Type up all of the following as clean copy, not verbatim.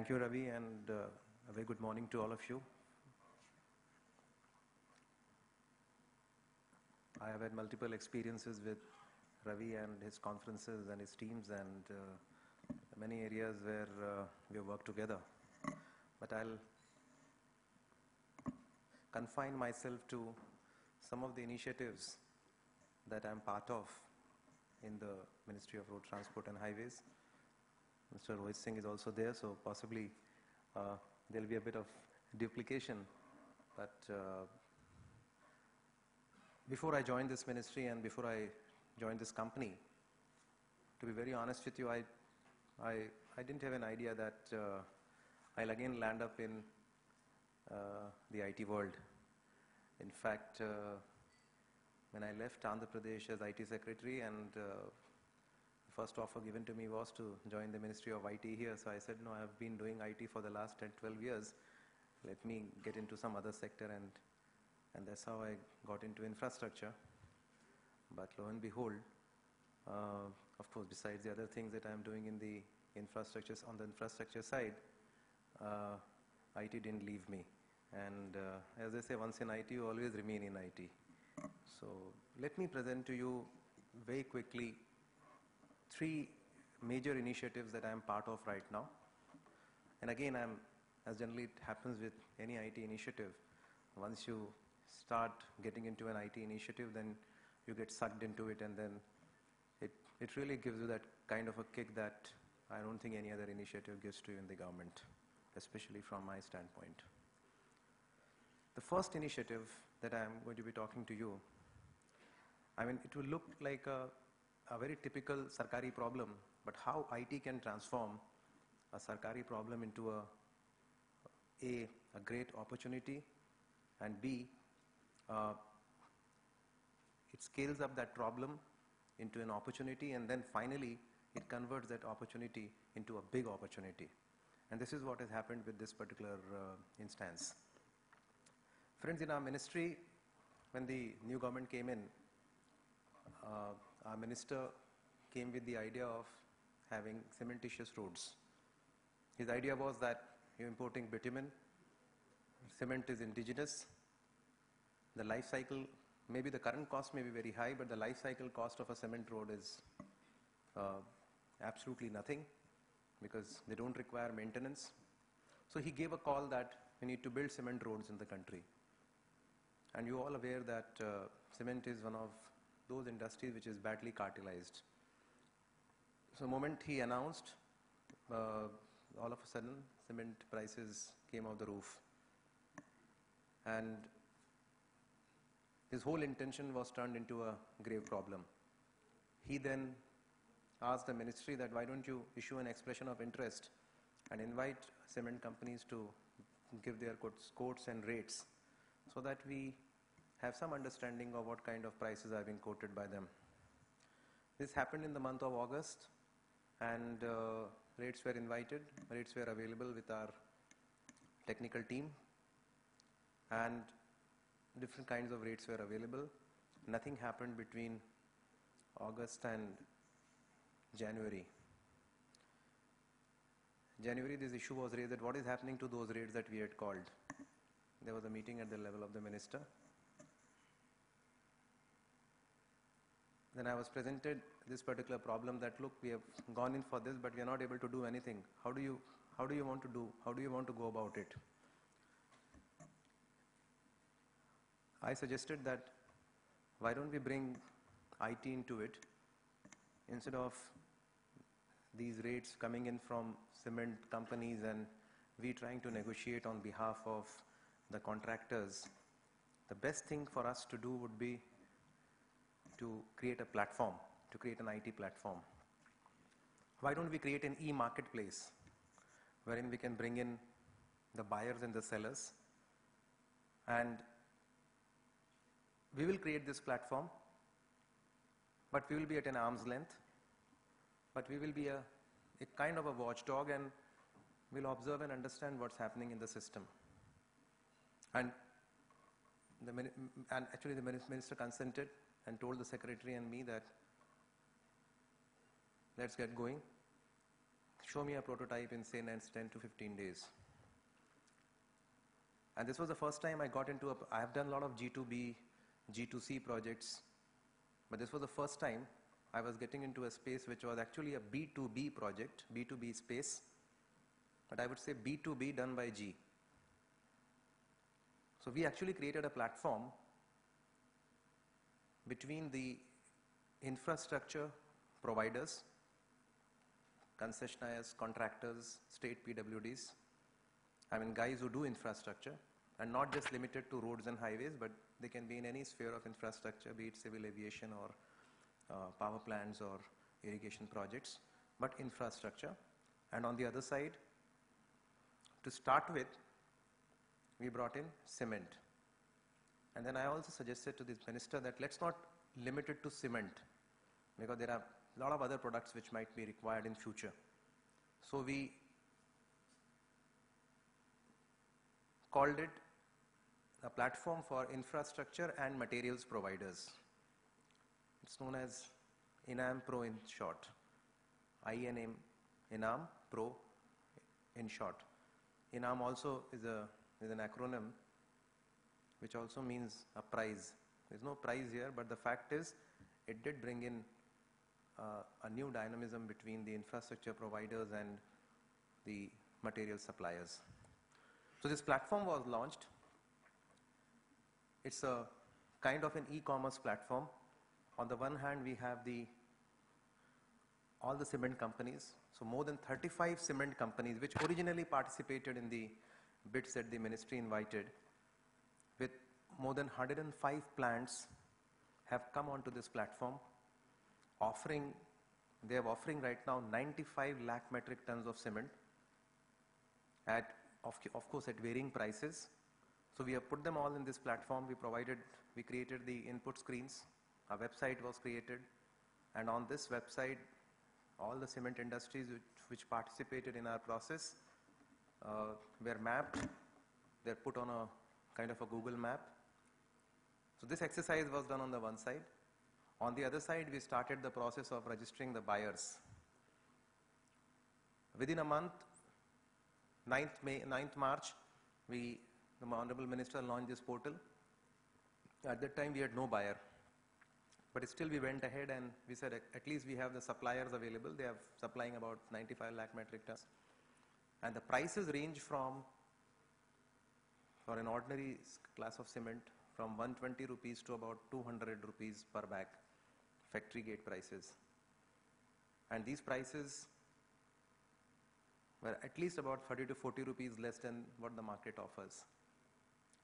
Thank you, Ravi, and a very good morning to all of you. I have had multiple experiences with Ravi and his conferences and his teams and many areas where we have worked together. But I'll confine myself to some of the initiatives that I'm part of in the Ministry of Road Transport and Highways. Mr. Rohit Singh is also there, so possibly there'll be a bit of duplication. But before I joined this ministry and before I joined this company, to be very honest with you, I didn't have an idea that I'll again land up in the IT world. In fact, when I left Andhra Pradesh as IT secretary and the first offer given to me was to join the Ministry of IT here. So I said, no, I've been doing IT for the last 10, 12 years. Let me get into some other sector, and that's how I got into infrastructure. But lo and behold, of course, besides the other things that I'm doing in the infrastructure, on the infrastructure side, IT didn't leave me. And as they say, once in IT, you always remain in IT. So let me present to you very quickly three major initiatives that I'm part of right now. And again, as generally it happens with any IT initiative, once you start getting into an IT initiative, then you get sucked into it, and then it really gives you that kind of a kick that I don't think any other initiative gives to you in the government, especially from my standpoint. The first initiative that I'm going to be talking to you, I mean, it will look like a very typical Sarkari problem, but how IT can transform a Sarkari problem into a great opportunity, and B, it scales up that problem into an opportunity, and then finally it converts that opportunity into a big opportunity. And this is what has happened with this particular instance. Friends, in our ministry, when the new government came in, our minister came with the idea of having cementitious roads. His idea was that you're importing bitumen, cement is indigenous, the life cycle, maybe the current cost may be very high, but the life cycle cost of a cement road is absolutely nothing because they don't require maintenance. So he gave a call that we need to build cement roads in the country. And you're all aware that cement is one of those industries which is badly cartelized. So the moment he announced, all of a sudden cement prices came off the roof. And his whole intention was turned into a grave problem. He then asked the ministry that why don't you issue an expression of interest and invite cement companies to give their quotes and rates so that we have some understanding of what kind of prices are being quoted by them. This happened in the month of August, and rates were invited, rates were available with our technical team, and different kinds of rates were available. Nothing happened between August and January. January, this issue was raised that what is happening to those rates that we had called. There was a meeting at the level of the minister. Then I was presented this particular problem that, look, we have gone in for this, but we are not able to do anything. How do you want to do? How do you want to go about it? I suggested that why don't we bring IT into it instead of these rates coming in from cement companies and we trying to negotiate on behalf of the contractors. The best thing for us to do would be to create a platform, to create an IT platform. Why don't we create an e-marketplace wherein we can bring in the buyers and the sellers, and we will create this platform, but we will be at an arm's length, but we will be a kind of a watchdog, and we'll observe and understand what's happening in the system. And actually the minister consented and told the secretary and me that let's get going. show me a prototype in say next 10 to 15 days. And this was the first time I got into I have done a lot of G2B, G2C projects, but this was the first time I was getting into a space which was actually a B2B project, B2B space, but I would say B2B done by G. So we actually created a platform between the infrastructure providers, concessionaires, contractors, state PWDs, I mean guys who do infrastructure, and not just limited to roads and highways, but they can be in any sphere of infrastructure, be it civil aviation or power plants or irrigation projects, but infrastructure. And on the other side, to start with, we brought in cement. And then I also suggested to this minister that let's not limit it to cement, because there are a lot of other products which might be required in future. So we called it a platform for infrastructure and materials providers. It's known as INAM Pro in short. INAM, INAM Pro in short. INAM also is an acronym which also means a prize. There's no prize here, but the fact is it did bring in a new dynamism between the infrastructure providers and the material suppliers. So this platform was launched. It's a kind of an e-commerce platform. On the one hand, we have all the cement companies. So more than 35 cement companies, which originally participated in the bids that the ministry invited, with more than 105 plants have come onto this platform, they are offering right now 95 lakh metric tons of cement at, of course, at varying prices. So we have put them all in this platform. We created the input screens. A website was created, and on this website, all the cement industries which participated in our process were mapped. They're put on a kind of a Google map. So this exercise was done on the one side. On the other side, we started the process of registering the buyers. Within a month, 9th March, the Honorable Minister launched this portal. At that time, we had no buyer. But still we went ahead and we said at least we have the suppliers available. They are supplying about 95 lakh metric tons. And the prices range from, for an ordinary class of cement, from 120 rupees to about 200 rupees per bag, factory gate prices. And these prices were at least about 30 to 40 rupees less than what the market offers.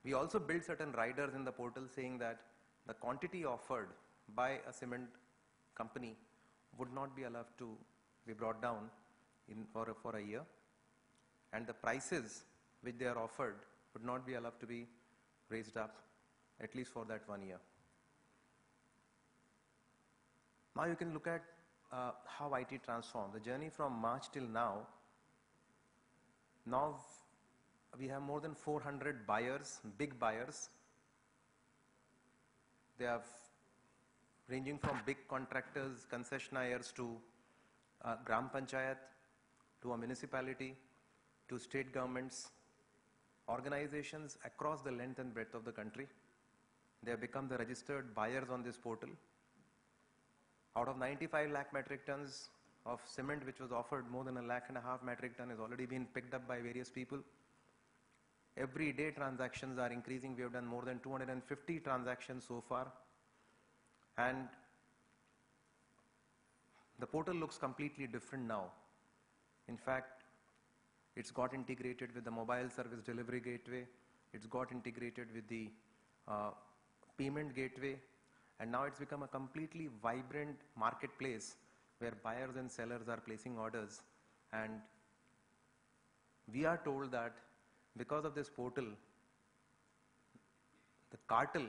We also built certain riders in the portal saying that the quantity offered by a cement company would not be allowed to be brought down for a year, and the prices which they are offered would not be allowed to be raised up at least for that 1 year. Now you can look at how IT transformed. The journey from March till now we have more than 400 buyers, big buyers. They have ranging from big contractors, concessionaires to Gram Panchayat, to a municipality, to state governments, organizations across the length and breadth of the country. They have become the registered buyers on this portal. Out of 95 lakh metric tons of cement which was offered, more than 1.5 lakh metric ton has already been picked up by various people. Every day transactions are increasing. We have done more than 250 transactions so far. And the portal looks completely different now. In fact, it's got integrated with the mobile service delivery gateway. It's got integrated with the payment gateway. And now it's become a completely vibrant marketplace where buyers and sellers are placing orders. And we are told that because of this portal, the cartel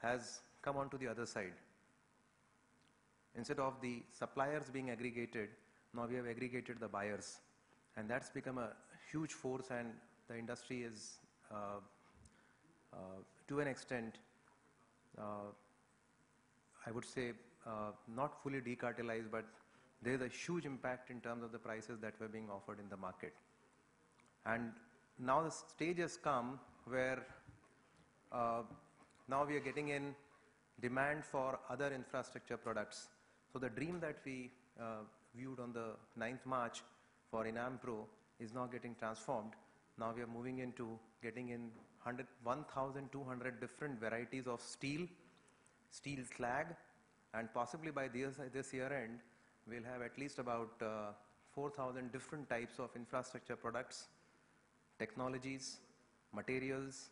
has come onto the other side. Instead of the suppliers being aggregated, now we have aggregated the buyers. And that's become a huge force, and the industry is, to an extent, I would say, not fully decartelized, but there's a huge impact in terms of the prices that were being offered in the market. And now the stage has come where now we are getting in demand for other infrastructure products. So the dream that we viewed on the 9th March for Enam Pro is now getting transformed. Now we are moving into getting in 1,200 different varieties of steel slag, and possibly by this year end, we'll have at least about 4,000 different types of infrastructure products, technologies, materials,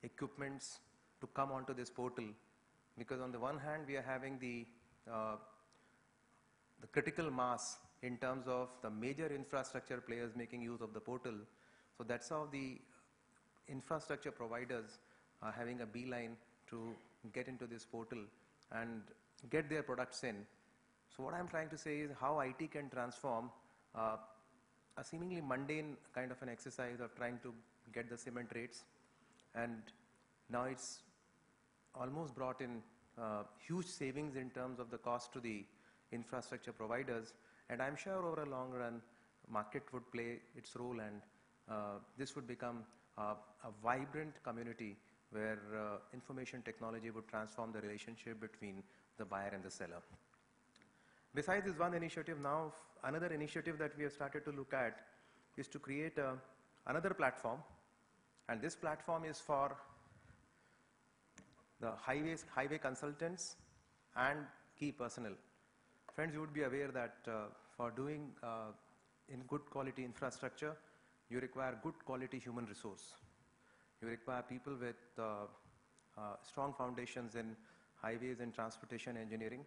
equipments to come onto this portal. Because on the one hand, we are having the critical mass in terms of the major infrastructure players making use of the portal. So that's how the infrastructure providers are having a beeline to get into this portal and get their products in. So what I'm trying to say is how IT can transform a seemingly mundane kind of an exercise of trying to get the cement rates, and now it's almost brought in huge savings in terms of the cost to the infrastructure providers, and I'm sure over a long run market would play its role, and this would become a vibrant community where information technology would transform the relationship between the buyer and the seller. Besides this one initiative, now another initiative that we have started to look at is to create another platform, and this platform is for the highway consultants and key personnel. Friends, you would be aware that for doing in good quality infrastructure, you require good quality human resource. You require people with strong foundations in highways and transportation engineering.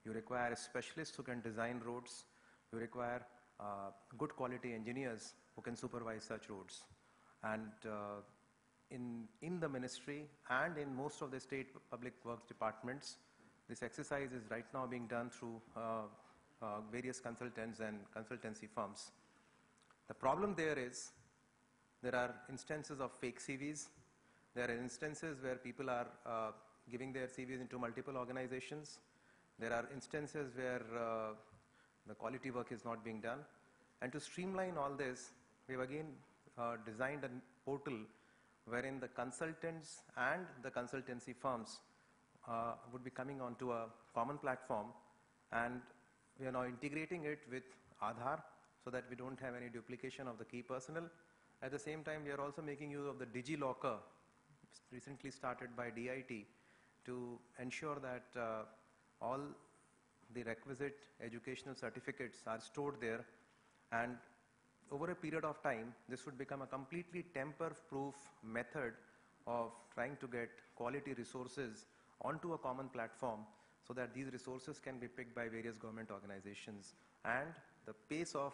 You require specialists who can design roads. You require good quality engineers who can supervise such roads. And in the ministry and in most of the state public works departments, this exercise is right now being done through various consultants and consultancy firms. The problem there is there are instances of fake CVs. There are instances where people are giving their CVs into multiple organizations. There are instances where the quality work is not being done. And to streamline all this, we have again designed a portal wherein the consultants and the consultancy firms would be coming onto a common platform, and we are now integrating it with Aadhaar so that we don't have any duplication of the key personnel. At the same time, we are also making use of the DigiLocker, recently started by DIT, to ensure that all the requisite educational certificates are stored there, and over a period of time, this would become a completely tamper-proof method of trying to get quality resources onto a common platform so that these resources can be picked by various government organizations, and the pace of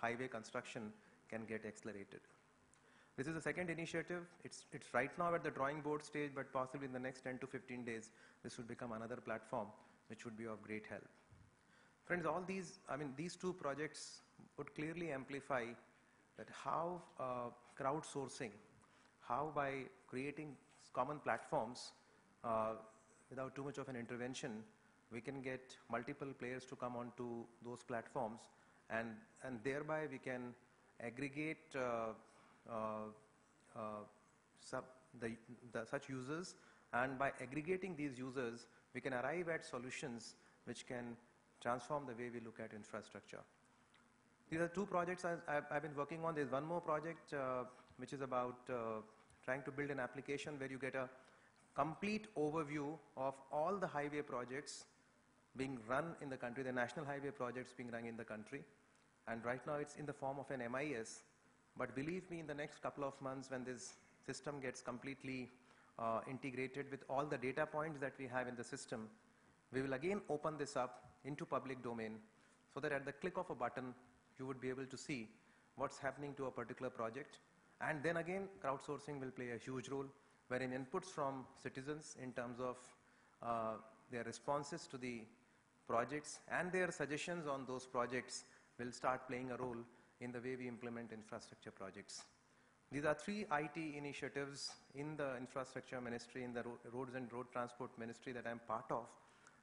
highway construction can get accelerated. This is the second initiative. It's right now at the drawing board stage, but possibly in the next 10 to 15 days, this would become another platform which would be of great help. Friends, all these, these two projects would clearly amplify that how crowdsourcing, how by creating common platforms without too much of an intervention, we can get multiple players to come onto those platforms, and thereby we can aggregate such users, and by aggregating these users, we can arrive at solutions which can transform the way we look at infrastructure. These are two projects I've been working on. There's one more project which is about trying to build an application where you get a complete overview of all the highway projects being run in the country, the national highway projects being run in the country. And right now it's in the form of an MIS. But believe me, in the next couple of months, when this system gets completely integrated with all the data points that we have in the system, we will again open this up into public domain so that at the click of a button, you would be able to see what's happening to a particular project. And then again, crowdsourcing will play a huge role, wherein inputs from citizens in terms of their responses to the projects and their suggestions on those projects will start playing a role in the way we implement infrastructure projects. These are three IT initiatives in the infrastructure ministry, in the roads and road transport ministry that I'm part of,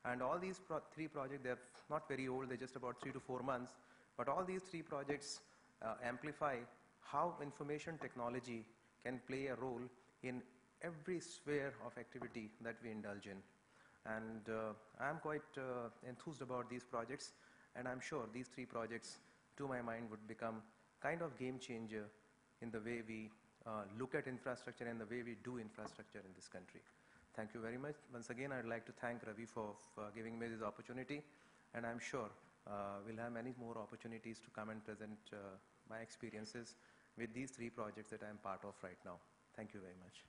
And all these three projects, they're not very old, they're just about 3 to 4 months, but all these three projects amplify how information technology can play a role in every sphere of activity that we indulge in. And I'm quite enthused about these projects, and I'm sure these three projects, to my mind, would become kind of game changer in the way we look at infrastructure and the way we do infrastructure in this country. Thank you very much. Once again, I'd like to thank Ravi for giving me this opportunity, and I'm sure we'll have many more opportunities to come and present my experiences with these three projects that I'm part of right now. Thank you very much.